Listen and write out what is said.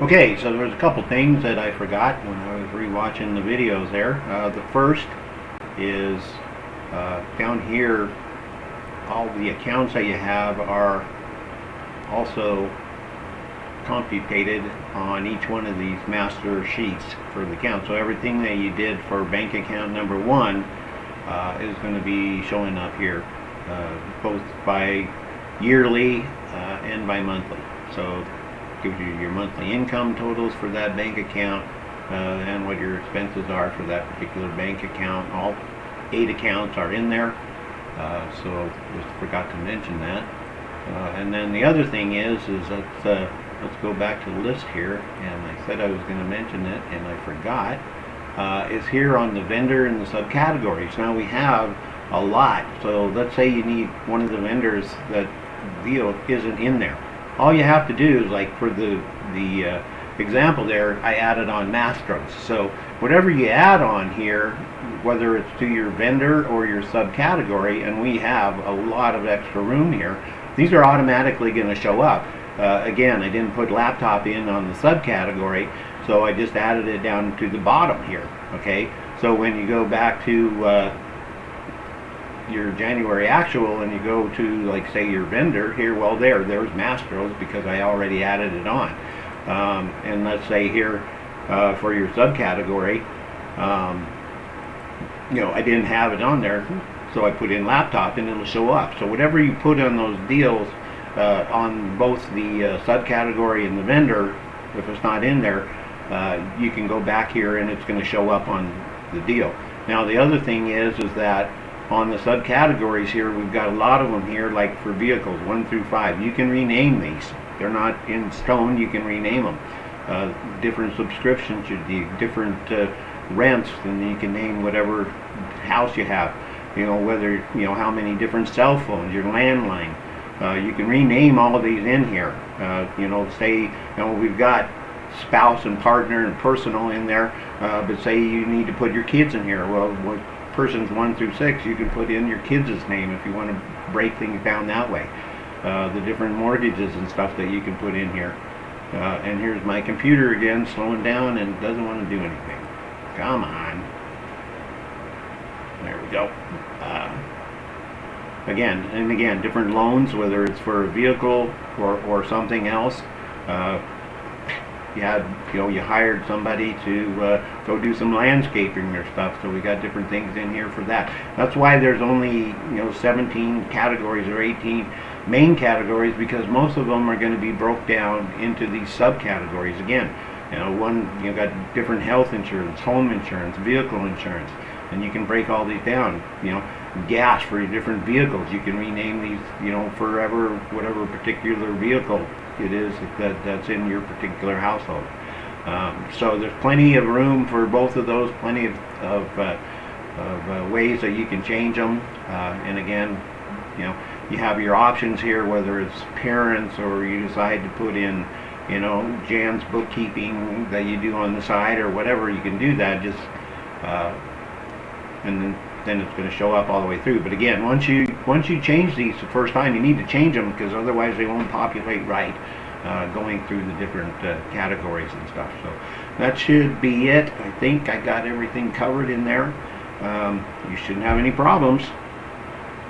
Okay, so there's a couple things that I forgot when I was rewatching the videos there. The first is down here, all the accounts that you have are also computed on each one of these master sheets for the account. So everything that you did for bank account number one is going to be showing up here, both by yearly and by monthly. So gives you your monthly income totals for that bank account and what your expenses are for that particular bank account. All 8 accounts are in there, so just forgot to mention that. And then the other thing is that let's go back to the list here, and I said I was going to mention it and I forgot. Is here on the vendor and the subcategories. Now we have a lot, so let's say you need one of the vendors that deal isn't in there. All you have to do is, like for the example there, I added on Mastros. So whatever you add on here, whether it's to your vendor or your subcategory, and we have a lot of extra room here, these are automatically going to show up. Again, I didn't put laptop in on the subcategory, so I just added it down to the bottom here. Okay, so when you go back to your January actual and you go to, like, say, your vendor here, well, there's Mastros because I already added it on. And let's say here for your subcategory, I didn't have it on there, so I put in laptop and it'll show up. So whatever you put on those deals on both the subcategory and the vendor, if it's not in there, you can go back here and it's going to show up on the deal. Now the other thing is that on the subcategories here, we've got a lot of them here, like for vehicles 1 through 5. You can rename these. They're not in stone. You can rename them. Different subscriptions, different rents, and you can name whatever house you have. Whether how many different cell phones, your landline. You can rename all of these in here. Say we've got spouse and partner and personal in there, but say you need to put your kids in here. Well, persons 1 through 6, you can put in your kids' name if you want to break things down that way. The different mortgages and stuff that you can put in here. And here's my computer again, slowing down and doesn't want to do anything. Come on. There we go. Again, different loans, whether it's for a vehicle or something else. You hired somebody to go do some landscaping or stuff, so we got different things in here for that. That's why there's only 17 categories or 18 main categories, because most of them are going to be broke down into these subcategories. Again, you've got different health insurance, home insurance, vehicle insurance, and you can break all these down. Gas for your different vehicles, you can rename these forever, whatever particular vehicle it is that's in your particular household. So there's plenty of room for both of those, plenty of ways that you can change them. And again, you have your options here, whether it's parents or you decide to put in Jan's bookkeeping that you do on the side or whatever. You can do that, just and then it's going to show up all the way through. But again, once you change these the first time, you need to change them, because otherwise they won't populate right going through the different categories and stuff. So that should be it. I think I got everything covered in there. You shouldn't have any problems.